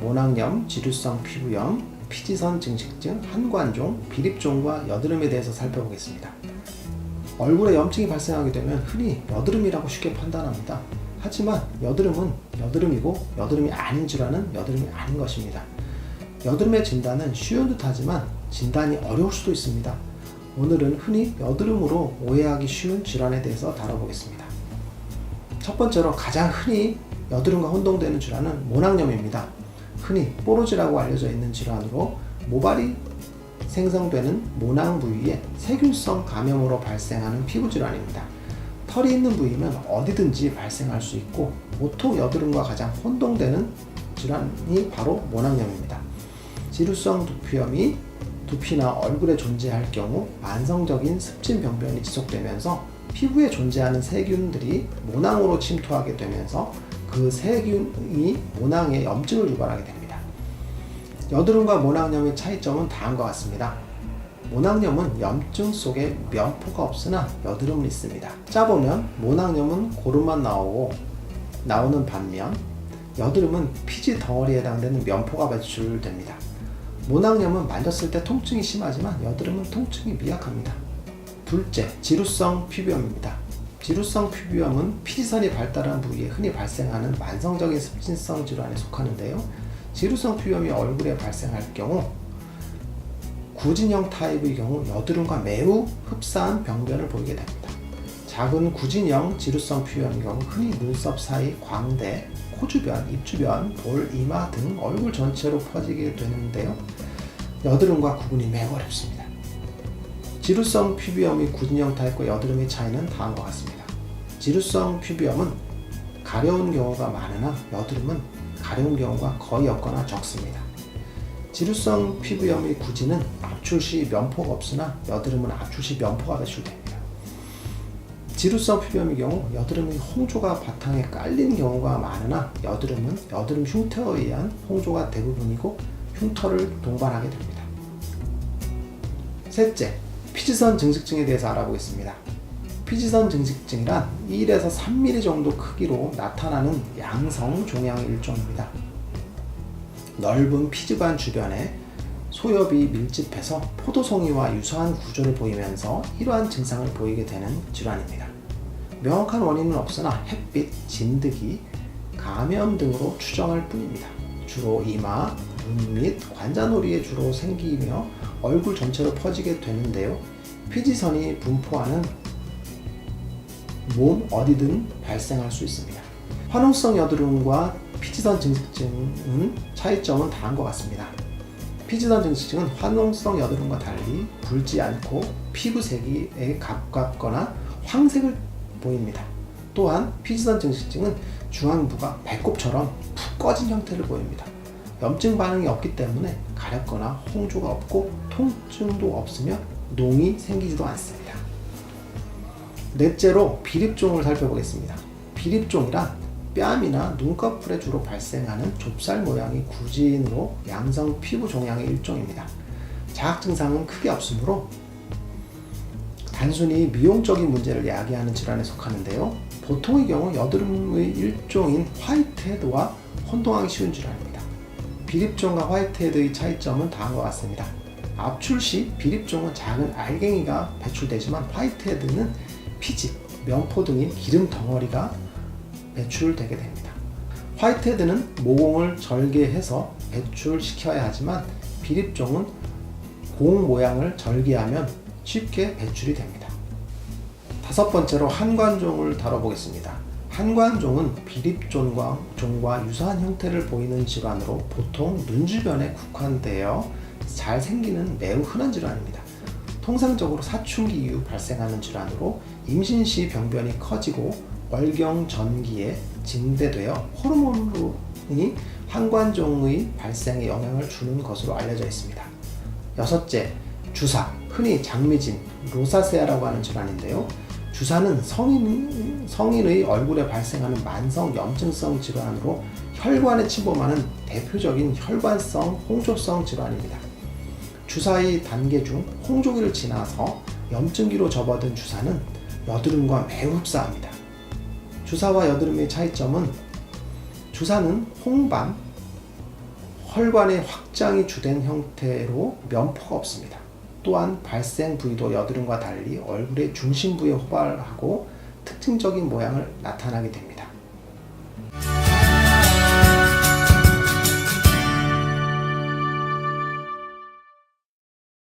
모낭염, 지루성 피부염, 피지선 증식증, 한관종, 비립종과 여드름에 대해서 살펴보겠습니다. 얼굴에 염증이 발생하게 되면 흔히 여드름이라고 쉽게 판단합니다. 하지만 여드름은 여드름이고 여드름이 아닌 질환은 여드름이 아닌 것입니다. 여드름의 진단은 쉬운 듯하지만 진단이 어려울 수도 있습니다. 오늘은 흔히 여드름으로 오해하기 쉬운 질환에 대해서 다뤄보겠습니다. 첫 번째로 가장 흔히 여드름과 혼동되는 질환은 모낭염입니다. 흔히 뽀로지라고 알려져 있는 질환으로 모발이 생성되는 모낭 부위에 세균성 감염으로 발생하는 피부 질환입니다. 털이 있는 부위면 어디든지 발생할 수 있고 보통 여드름과 가장 혼동되는 질환이 바로 모낭염입니다. 지루성 두피염이 두피나 얼굴에 존재할 경우 만성적인 습진 병변이 지속되면서 피부에 존재하는 세균들이 모낭으로 침투하게 되면서 그 세균이 모낭에 염증을 유발하게 됩니다. 여드름과 모낭염의 차이점은 다음과 같습니다. 모낭염은 염증 속에 면포가 없으나 여드름은 있습니다. 짜보면 모낭염은 고름만 나오는 반면 여드름은 피지 덩어리에 해당되는 면포가 배출됩니다. 모낭염은 만졌을 때 통증이 심하지만 여드름은 통증이 미약합니다. 둘째, 지루성 피부염입니다. 지루성 피부염은 피지선이 발달한 부위에 흔히 발생하는 만성적인 습진성 질환에 속하는데요. 지루성 피부염이 얼굴에 발생할 경우 구진형 타입의 경우 여드름과 매우 흡사한 병변을 보이게 됩니다. 작은 구진형 지루성 피부염의 경우 흔히 눈썹 사이, 광대, 코 주변, 입 주변, 볼, 이마 등 얼굴 전체로 퍼지게 되는데요. 여드름과 구분이 매우 어렵습니다. 지루성 피부염의 구진형 타입과 여드름의 차이는 다음과 같습니다. 지루성 피부염은 가려운 경우가 많으나 여드름은 가려운 경우가 거의 없거나 적습니다. 지루성 피부염의 구진은 압출 시 면포가 없으나 여드름은 압출 시 면포가 배출됩니다. 지루성 피부염의 경우 여드름의 홍조가 바탕에 깔린 경우가 많으나 여드름은 여드름 흉터에 의한 홍조가 대부분이고 흉터를 동반하게 됩니다. 셋째, 피지선 증식증에 대해서 알아보겠습니다. 피지선 증식증이란 1에서 3mm 정도 크기로 나타나는 양성 종양의 일종입니다. 넓은 피지관 주변에 소엽이 밀집해서 포도송이와 유사한 구조를 보이면서 이러한 증상을 보이게 되는 질환입니다. 명확한 원인은 없으나 햇빛, 진드기, 감염 등으로 추정할 뿐입니다. 주로 이마, 눈 및 관자놀이에 주로 생기며 얼굴 전체로 퍼지게 되는데요. 피지선이 분포하는 몸 어디든 발생할 수 있습니다. 화농성 여드름과 피지선 증식증은 차이점은 다음과 같습니다. 피지선 증식증은 화농성 여드름과 달리 붉지 않고 피부색이 가깝거나 황색을 보입니다. 또한 피지선 증식증은 중앙부가 배꼽처럼 푹 꺼진 형태를 보입니다. 염증 반응이 없기 때문에 가렵거나 홍조가 없고 통증도 없으며 농이 생기지도 않습니다. 넷째로 비립종을 살펴보겠습니다. 비립종이란 뺨이나 눈꺼풀에 주로 발생하는 좁쌀 모양의 구진으로 양성 피부 종양의 일종입니다. 자각 증상은 크게 없으므로 단순히 미용적인 문제를 야기하는 질환에 속하는데요. 보통의 경우 여드름의 일종인 화이트헤드와 혼동하기 쉬운 질환입니다. 비립종과 화이트헤드의 차이점은 다음과 같습니다. 압출 시 비립종은 작은 알갱이가 배출되지만 화이트헤드는 피지, 면포 등의 기름 덩어리가 배출되게 됩니다. 화이트헤드는 모공을 절개해서 배출시켜야 하지만 비립종은 공 모양을 절개하면 쉽게 배출이 됩니다. 다섯 번째로 한관종을 다뤄보겠습니다. 한관종은 비립종과 유사한 형태를 보이는 질환으로 보통 눈 주변에 국한되어 잘 생기는 매우 흔한 질환입니다. 통상적으로 사춘기 이후 발생하는 질환으로 임신 시 병변이 커지고 월경 전기에 증대되어 호르몬이 한관종의 발생에 영향을 주는 것으로 알려져 있습니다. 여섯째, 주사, 흔히 장미진, 로사세아라고 하는 질환인데요. 주사는 성인의 얼굴에 발생하는 만성 염증성 질환으로 혈관에 침범하는 대표적인 혈관성 홍조성 질환입니다. 주사의 단계 중 홍조기를 지나서 염증기로 접어든 주사는 여드름과 매우 흡사합니다. 주사와 여드름의 차이점은 주사는 혈관의 확장이 주된 형태로 면포가 없습니다. 또한 발생 부위도 여드름과 달리 얼굴의 중심 부위에 호발하고 특징적인 모양을 나타나게 됩니다.